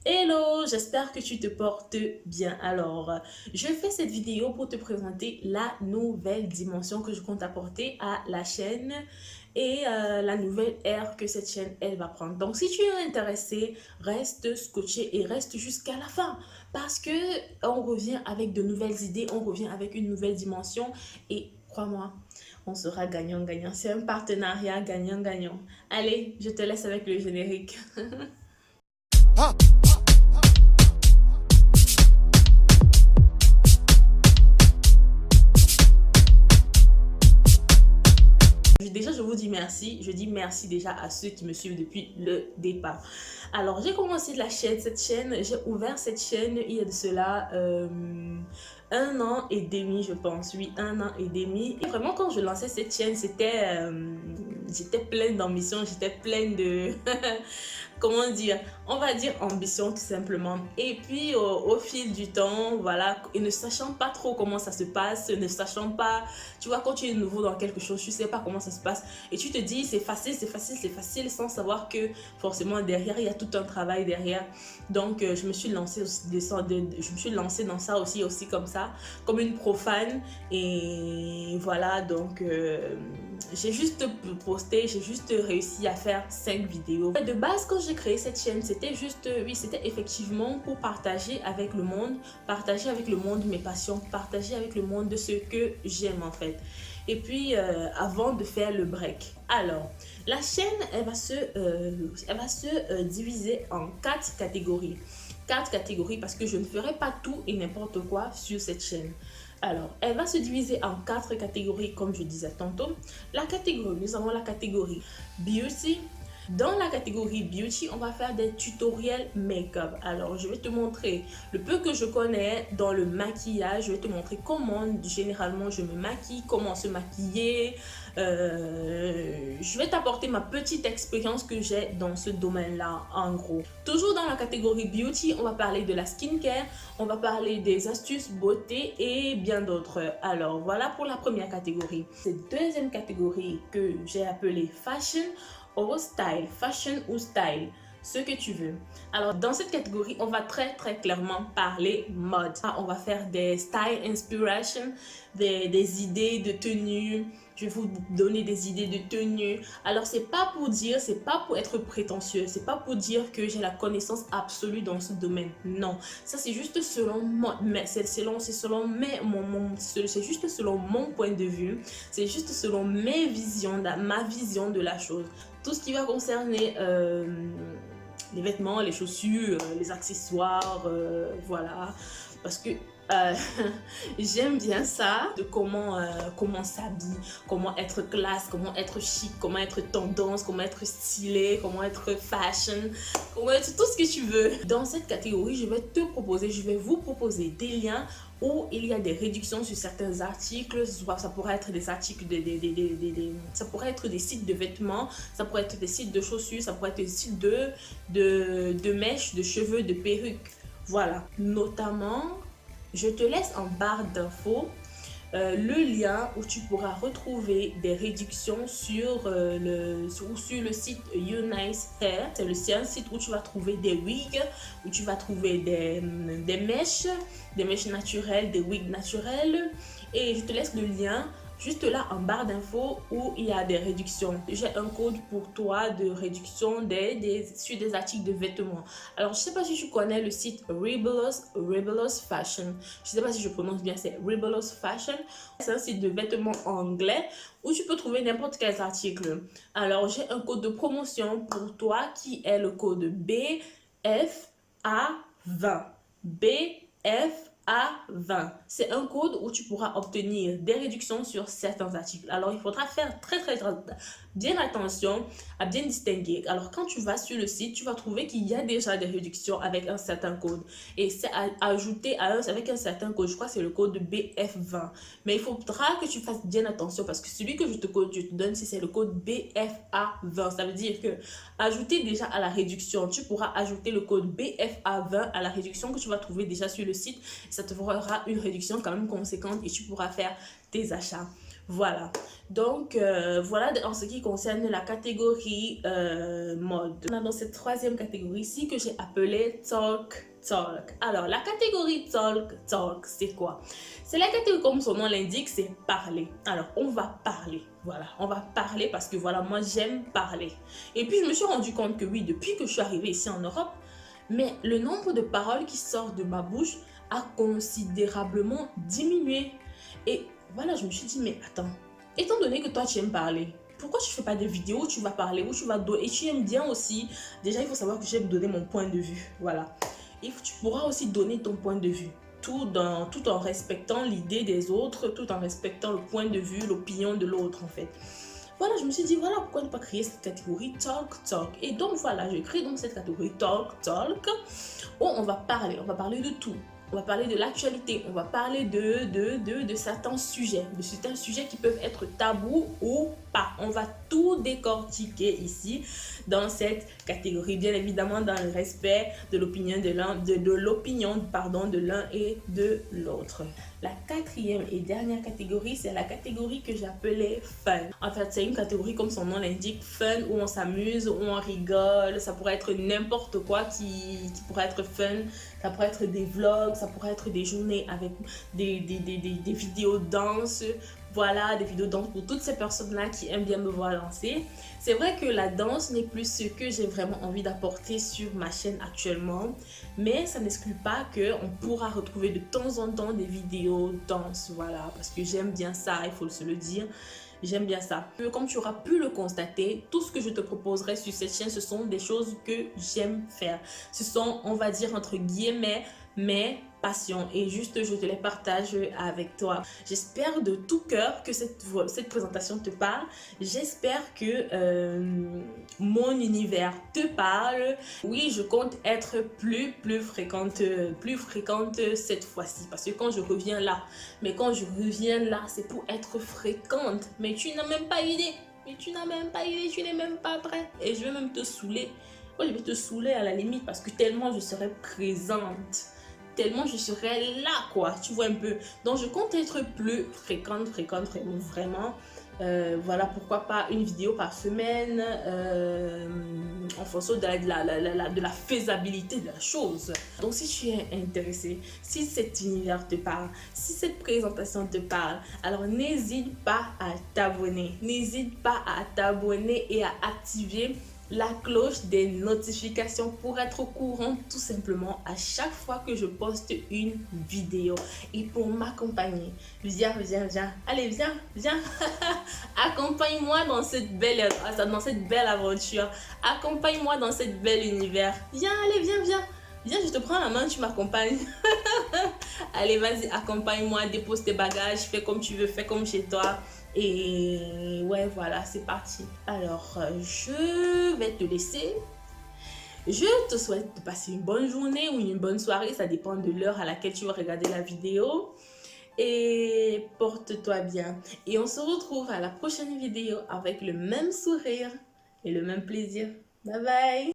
Hello, j'espère que tu te portes bien. Alors, je fais cette vidéo pour te présenter la nouvelle dimension que je compte apporter à la chaîne et la nouvelle ère que cette chaîne, elle va prendre. Donc, si tu es intéressé, reste scotché et reste jusqu'à la fin parce que on revient avec de nouvelles idées, on revient avec une nouvelle dimension et crois-moi, on sera gagnant-gagnant. C'est un partenariat gagnant-gagnant. Allez, je te laisse avec le générique. Déjà, je vous dis merci. Je dis merci déjà à ceux qui me suivent depuis le départ. Alors, j'ai commencé cette chaîne, j'ai ouvert cette chaîne il y a de cela 1 an et demi, je pense. Oui, 1 an et demi. Et vraiment, quand je lançais cette chaîne, j'étais pleine d'ambition, j'étais pleine de... comment dire, on va dire ambition tout simplement. Et puis au fil du temps, voilà, et ne sachant pas trop comment ça se passe, ne sachant pas, tu vois, quand tu es nouveau dans quelque chose, tu sais pas comment ça se passe et tu te dis c'est facile, c'est facile, c'est facile sans savoir que forcément derrière il y a tout un travail derrière. Donc je me suis lancée dans ça aussi comme ça, comme une profane et voilà donc j'ai juste posté, j'ai juste réussi à faire 5 vidéos. De base, quand j'ai créé cette chaîne, c'était juste, oui, c'était effectivement pour partager avec le monde mes passions, partager avec le monde de ce que j'aime en fait. Et puis, avant de faire le break. Alors, la chaîne, elle va se diviser en 4 catégories. 4 catégories parce que je ne ferai pas tout et n'importe quoi sur cette chaîne. Alors, elle va se diviser en 4 catégories, comme je disais tantôt. Nous avons la catégorie Beauty. Dans la catégorie Beauty, on va faire des tutoriels make-up. Alors, je vais te montrer le peu que je connais dans le maquillage. Je vais te montrer comment, généralement, je me maquille, comment se maquiller. Je vais t'apporter ma petite expérience que j'ai dans ce domaine-là, en gros. Toujours dans la catégorie Beauty, on va parler de la skincare, on va parler des astuces beauté et bien d'autres. Alors, voilà pour la première catégorie. Cette deuxième catégorie que j'ai appelée Fashion ou Style. Fashion ou Style, ce que tu veux. Alors, dans cette catégorie, on va très clairement parler mode. On va faire des style inspiration, des idées de tenue. Je vais vous donner des idées de tenue. Alors, c'est pas pour être prétentieux. C'est pas pour dire que j'ai la connaissance absolue dans ce domaine. Non, ça c'est juste selon moi. Mais c'est juste selon mon point de vue. C'est juste selon ma vision de la chose. Tout ce qui va concerner les vêtements, les chaussures, les accessoires, voilà. Parce que j'aime bien ça, de comment s'habiller, comment être classe, comment être chic, comment être tendance, comment être stylé, comment être fashion, comment être tout ce que tu veux. Dans cette catégorie, je vais vous proposer des liens où il y a des réductions sur certains articles. Ça pourrait être des articles, ça pourrait être des sites de vêtements, ça pourrait être des sites de chaussures, ça pourrait être des sites de mèches, de cheveux, de perruques. Voilà, notamment, je te laisse en barre d'infos le lien où tu pourras retrouver des réductions sur le site Unice Hair. C'est un site où tu vas trouver des wigs, où tu vas trouver des mèches naturelles, des wigs naturels. Et je te laisse le lien juste là en barre d'infos où il y a des réductions. J'ai un code pour toi de réduction sur des articles de vêtements. Alors, je ne sais pas si tu connais le site Rebellos Fashion. Je ne sais pas si je prononce bien, c'est Rebellos Fashion. C'est un site de vêtements anglais où tu peux trouver n'importe quel article. Alors, j'ai un code de promotion pour toi qui est le code BFA20. BFA20. C'est un code où tu pourras obtenir des réductions sur certains articles. Alors, il faudra faire très bien attention à bien distinguer. Alors, quand tu vas sur le site, tu vas trouver qu'il y a déjà des réductions avec un certain code. Et c'est ajouté avec un certain code. Je crois que c'est le code BF20. Mais il faudra que tu fasses bien attention parce que celui que je te donne, c'est le code BFA20. Ça veut dire que ajouter déjà à la réduction, tu pourras ajouter le code BFA20 à la réduction que tu vas trouver déjà sur le site. Ça te fera une réduction quand même conséquente et tu pourras faire tes achats. Voilà. Donc, voilà en ce qui concerne la catégorie mode. On a dans cette troisième catégorie ici que j'ai appelée Talk Talk. Alors, la catégorie Talk Talk, c'est quoi? C'est la catégorie, comme son nom l'indique, c'est parler. Alors, on va parler. Voilà, on va parler parce que voilà, moi, j'aime parler. Et puis, je me suis rendu compte que oui, depuis que je suis arrivée ici en Europe, mais le nombre de paroles qui sortent de ma bouche a considérablement diminué. Et voilà, je me suis dit, mais attends, étant donné que toi, tu aimes parler, pourquoi tu ne fais pas des vidéos où tu vas parler, où tu vas donner, et tu aimes bien aussi, déjà, il faut savoir que j'aime donner mon point de vue, voilà. Et tu pourras aussi donner ton point de vue, tout en respectant l'idée des autres, tout en respectant le point de vue, l'opinion de l'autre, en fait. Voilà, je me suis dit, voilà, pourquoi ne pas créer cette catégorie Talk Talk. Et donc, voilà, je crée donc cette catégorie Talk Talk où on va parler de tout. On va parler de l'actualité, on va parler de certains sujets qui peuvent être tabous ou pas. On va tout décortiquer ici dans cette catégorie, bien évidemment dans le respect de l'opinion de l'un, de l'un et de l'autre. La quatrième et dernière catégorie, c'est la catégorie que j'appelais fun. En fait, c'est une catégorie comme son nom l'indique, fun, où on s'amuse, où on rigole. Ça pourrait être n'importe quoi qui pourrait être fun. Ça pourrait être des vlogs, ça pourrait être des journées avec des vidéos danse. Voilà, des vidéos danse pour toutes ces personnes-là qui aiment bien me voir danser. C'est vrai que la danse n'est plus ce que j'ai vraiment envie d'apporter sur ma chaîne actuellement. Mais ça n'exclut pas qu'on pourra retrouver de temps en temps des vidéos danse. Voilà, parce que j'aime bien ça, il faut se le dire. J'aime bien ça. Comme tu auras pu le constater, tout ce que je te proposerai sur cette chaîne, ce sont des choses que j'aime faire. Ce sont, on va dire, entre guillemets, mes passions. Et juste, je te les partage avec toi. J'espère de tout cœur que cette présentation te parle. J'espère que mon univers te parle. Oui, je compte être plus fréquente cette fois-ci. Parce que quand je reviens là, c'est pour être fréquente. Mais tu n'as même pas idée. Tu n'es même pas prêt. Et je vais même te saouler. Moi, je vais te saouler à la limite parce que tellement je serai présente. Tellement je serai là, quoi. Tu vois un peu. Donc, je compte être plus fréquente, vraiment. Voilà, pourquoi pas une vidéo par semaine en fonction de la faisabilité de la chose. Donc, si tu es intéressé, si cet univers te parle, si cette présentation te parle, alors n'hésite pas à t'abonner. N'hésite pas à t'abonner et à activer la cloche des notifications pour être au courant tout simplement à chaque fois que je poste une vidéo. Et pour m'accompagner, viens. Allez, viens. Accompagne-moi dans cette belle aventure. Accompagne-moi dans cette belle univers. Viens, viens, je te prends la main, tu m'accompagnes. Allez, vas-y, accompagne-moi, dépose tes bagages, fais comme tu veux, fais comme chez toi. Et ouais, voilà, c'est parti. Alors, je vais te laisser. Je te souhaite de passer une bonne journée ou une bonne soirée. Ça dépend de l'heure à laquelle tu vas regarder la vidéo. Et porte-toi bien. Et on se retrouve à la prochaine vidéo avec le même sourire et le même plaisir. Bye bye.